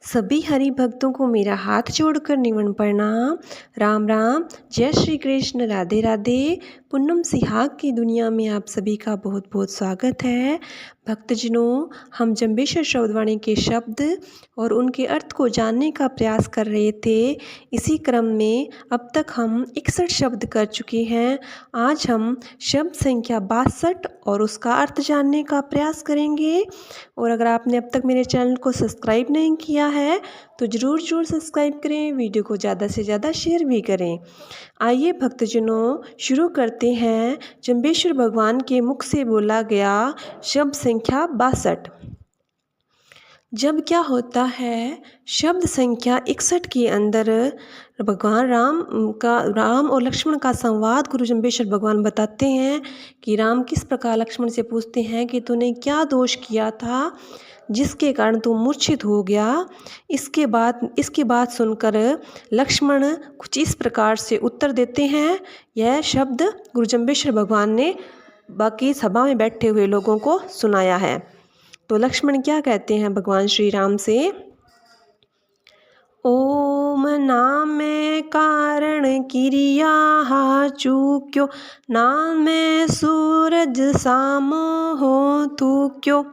सभी हरि भक्तों को मेरा हाथ जोड़कर निवन प्रणाम। राम राम, जय श्री कृष्ण, राधे राधे। पूनम सिहाग की दुनिया में आप सभी का बहुत बहुत स्वागत है। भक्तजनों, हम जंबेश्वर शब्दवाणी के शब्द और उनके अर्थ को जानने का प्रयास कर रहे थे। इसी क्रम में अब तक हम 61 शब्द कर चुके हैं। आज हम शब्द संख्या 62 और उसका अर्थ जानने का प्रयास करेंगे। और अगर आपने अब तक मेरे चैनल को सब्सक्राइब नहीं किया है तो ज़रूर सब्सक्राइब करें, वीडियो को ज़्यादा से ज़्यादा शेयर भी करें। आइए भक्तजनों, शुरू करते हैं जंबेश्वर भगवान के मुख से बोला गया शब्द संख्या 62। जब क्या होता है, शब्द संख्या 61 के अंदर भगवान राम और लक्ष्मण का संवाद गुरु जंबेश्वर भगवान बताते हैं कि राम किस प्रकार लक्ष्मण से पूछते हैं कि तूने क्या दोष किया था जिसके कारण तू मूर्छित हो गया। इसके बाद सुनकर लक्ष्मण कुछ इस प्रकार से उत्तर देते हैं। यह शब्द गुरु जंबेश्वर भगवान ने बाकी सभा में बैठे हुए लोगों को सुनाया है। तो लक्ष्मण क्या कहते हैं भगवान श्री राम से? ओम नाम कारण किरिया चूक्यो, नाम सूरज सामो हो थूक्यो।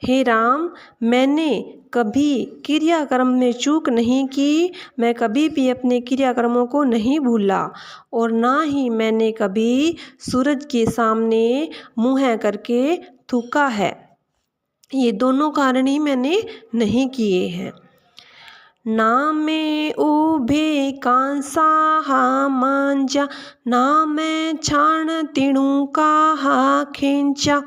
हे राम, मैंने कभी क्रियाकर्म में चूक नहीं की, मैं कभी भी अपने क्रियाकर्मों को नहीं भूला और ना ही मैंने कभी सूरज के सामने मुँह करके थूका है। ये दोनों कारण ही मैंने नहीं किए हैं। नाम उभे कांसा मांजा, नाम छाण तिणु का खींचा।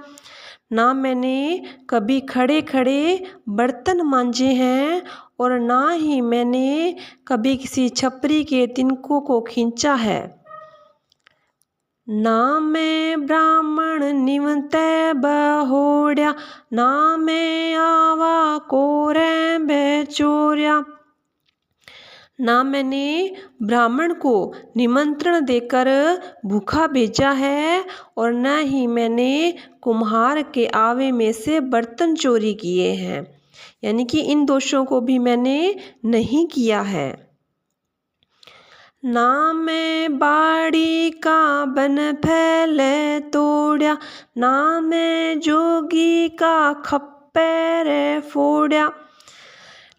ना मैंने कभी खड़े खड़े बर्तन मांजे हैं और ना ही मैंने कभी किसी छपरी के तिनकों को खींचा है। ना मैं ब्राह्मण निमतै बहोड़्या, ना मैं आवा कोरै बेचोर्या। ना मैंने ब्राह्मण को निमंत्रण देकर भूखा भेजा है और न ही मैंने कुम्हार के आवे में से बर्तन चोरी किए हैं, यानी कि इन दोषों को भी मैंने नहीं किया है। ना मैं बाड़ी का बन फैले तोड़या, ना मैं जोगी का खप्पर फोड़या।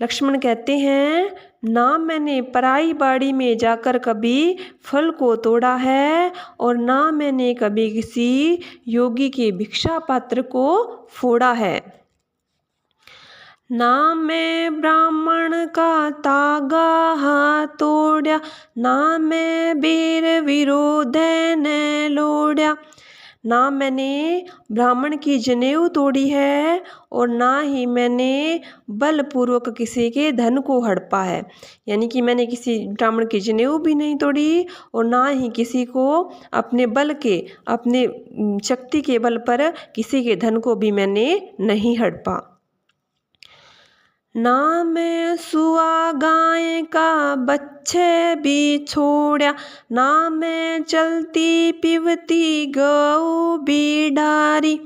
लक्ष्मण कहते हैं, ना मैंने पराई बाड़ी में जाकर कभी फल को तोड़ा है और ना मैंने कभी किसी योगी के भिक्षा पात्र को फोड़ा है। ना मैं ब्राह्मण का तागा तोड़या, ना मैं वीर विरोध ने लोड़या। ना मैंने ब्राह्मण की जनेऊ तोड़ी है और ना ही मैंने बलपूर्वक किसी के धन को हड़पा है, यानी कि मैंने किसी ब्राह्मण की जनेऊ भी नहीं तोड़ी और ना ही किसी को अपने शक्ति के बल पर किसी के धन को भी मैंने नहीं हड़पा। ना मैं सुआ गाय का बच्चे भी छोड़ा, ना मैं चलती पिबती गऊ भी डारी।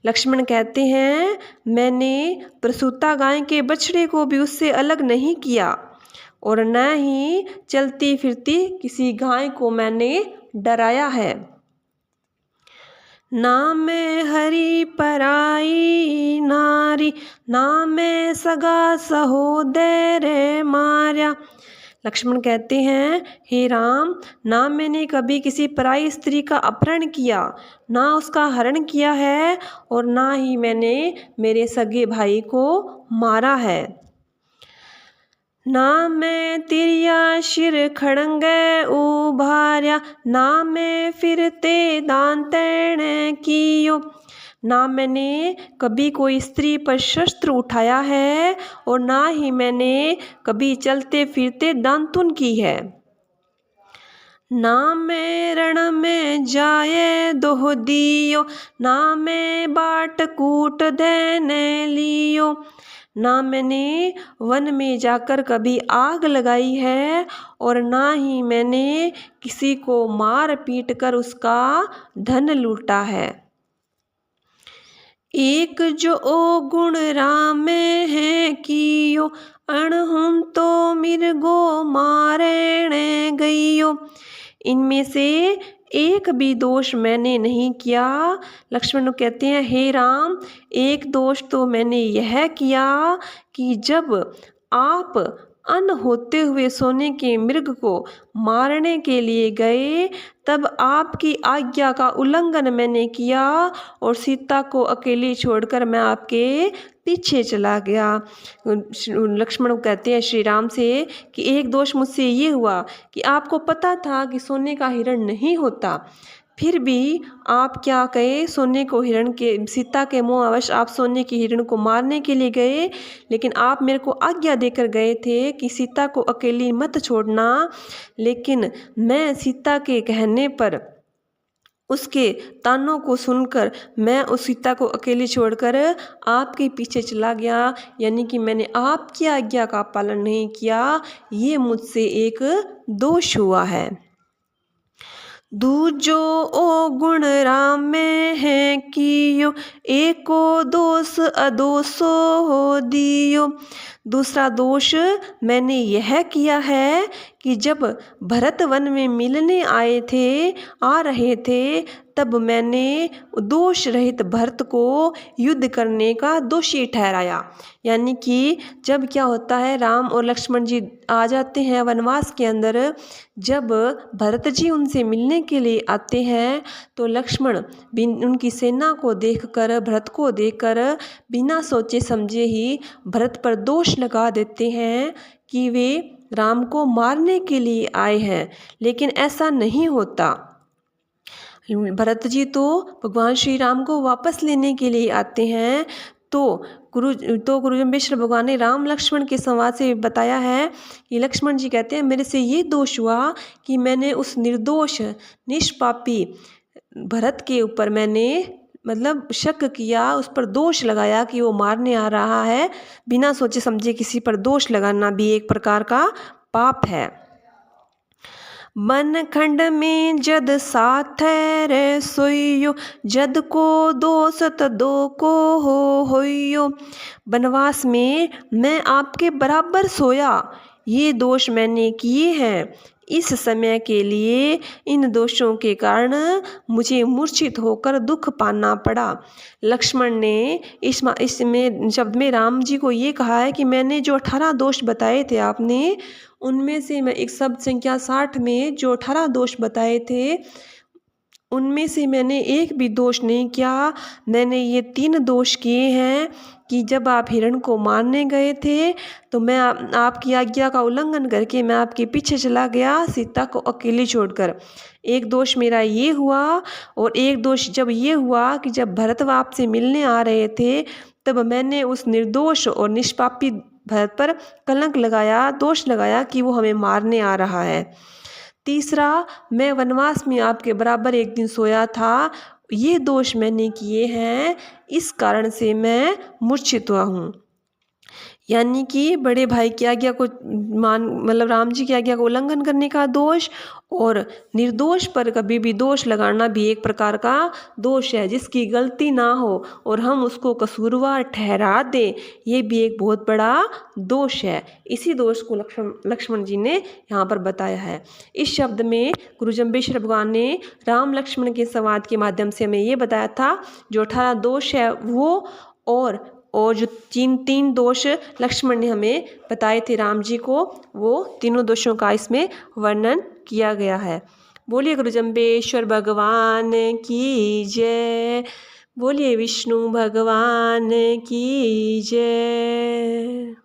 लक्ष्मण कहते हैं, मैंने प्रसूता गाय के बछड़े को भी उससे अलग नहीं किया और न ही चलती फिरती किसी गाय को मैंने डराया है। ना मैं हरि पराई नारी, ना मैं सगा सहोदर मार्या। लक्ष्मण कहते हैं, हे राम, ना मैंने कभी किसी पराई स्त्री का अपहरण किया, ना उसका हरण किया है और ना ही मैंने मेरे सगे भाई को मारा है। ना मैं तिरिया शिर खड़ंग उभार्या, ना मैं फिरते दांतैण कियो। ना मैंने कभी कोई स्त्री पर शस्त्र उठाया है और ना ही मैंने कभी चलते फिरते दांतुन की है। ना मैं रण में जाए दोह दियो, ना मैं बाट कूट देने लियो। ना मैंने वन में जाकर कभी आग लगाई है और ना ही मैंने किसी को मार पीट कर उसका धन लूटा है। एक जो ओ गुण राम में है कियो, अणहुन तो मिर्गो मारण गइयो। इनमें से एक भी दोष मैंने नहीं किया। लक्ष्मण कहते हैं, हे राम, एक दोष तो मैंने यह किया कि जब आप अन्न होते हुए सोने के मृग को मारने के लिए गए, तब आपकी आज्ञा का उल्लंघन मैंने किया और सीता को अकेली छोड़कर मैं आपके पीछे चला गया। लक्ष्मण कहते हैं श्री राम से कि एक दोष मुझसे ये हुआ कि आपको पता था कि सोने का हिरण नहीं होता, फिर भी आप क्या कहे, सोने को हिरण के सीता के मोहवश आप सोने के हिरण को मारने के लिए गए, लेकिन आप मेरे को आज्ञा देकर गए थे कि सीता को अकेली मत छोड़ना। लेकिन मैं सीता के कहने पर, उसके तानों को सुनकर मैं उस सीता को अकेली छोड़कर आपके पीछे चला गया, यानी कि मैंने आपकी आज्ञा का पालन नहीं किया। ये मुझसे एक दोष हुआ है। दूजो ओ गुण राम में है कियो, एको दोष अदोषो हो दियो। दूसरा दोष मैंने यह किया है कि जब भरत वन में मिलने आ रहे थे, तब मैंने दोष रहित भरत को युद्ध करने का दोषी ठहराया। यानी कि जब क्या होता है, राम और लक्ष्मण जी आ जाते हैं वनवास के अंदर, जब भरत जी उनसे मिलने के लिए आते हैं तो लक्ष्मण उनकी सेना को देखकर, भरत को देखकर बिना सोचे समझे ही भरत पर दोष लगा देते हैं कि वे राम को मारने के लिए आए हैं, लेकिन ऐसा नहीं होता। भरत जी तो भगवान श्री राम को वापस लेने के लिए आते हैं। तो गुरुजम्बेश्वर भगवान ने राम लक्ष्मण के संवाद से बताया है कि लक्ष्मण जी कहते हैं, मेरे से ये दोष हुआ कि मैंने उस निर्दोष निष्पापी भरत के ऊपर मैंने मतलब शक किया, उस पर दोष लगाया कि वो मारने आ रहा है। बिना सोचे समझे किसी पर दोष लगाना भी एक प्रकार का पाप है। मन खंड में जद साथ रे सोइयो, जद को दोष तदो को होइयो। वनवास में मैं आपके बराबर सोया, ये दोष मैंने किए हैं। इस समय के लिए इन दोषों के कारण मुझे मूर्छित होकर दुख पाना पड़ा। लक्ष्मण ने इसमें शब्द में राम जी को ये कहा है कि मैंने जो 18 दोष बताए थे आपने, उनमें से मैं एक शब्द संख्या 60 में जो 18 दोष बताए थे, उनमें से मैंने एक भी दोष नहीं किया। मैंने ये 3 दोष किए हैं कि जब आप हिरण को मारने गए थे तो मैं आपकी आज्ञा का उल्लंघन करके मैं आपके पीछे चला गया सीता को अकेली छोड़कर। एक दोष मेरा ये हुआ, और एक दोष जब ये हुआ कि जब भरत आपसे मिलने आ रहे थे, तब मैंने उस निर्दोष और निष्पापी भरत पर कलंक लगाया, दोष लगाया कि वो हमें मारने आ रहा है। तीसरा, मैं वनवास में आपके बराबर एक दिन सोया था, ये दोष मैंने किए हैं, इस कारण से मैं मूर्छित हुआ हूँ। यानी कि बड़े भाई की आज्ञा को मतलब राम जी की आज्ञा को उल्लंघन करने का दोष, और निर्दोष पर कभी भी दोष लगाना भी एक प्रकार का दोष है। जिसकी गलती ना हो और हम उसको कसूरवार ठहरा दें, ये भी एक बहुत बड़ा दोष है। इसी दोष को लक्ष्मण जी ने यहाँ पर बताया है। इस शब्द में गुरुजम्बेश्वर भगवान ने राम लक्ष्मण के संवाद के माध्यम से हमें ये बताया था, जो 18 दोष है वो, और जो 3 दोष लक्ष्मण ने हमें बताए थे राम जी को, वो तीनों दोषों का इसमें वर्णन किया गया है। बोलिए गुरुजम्बेश्वर भगवान की जय, बोलिए विष्णु भगवान की जय।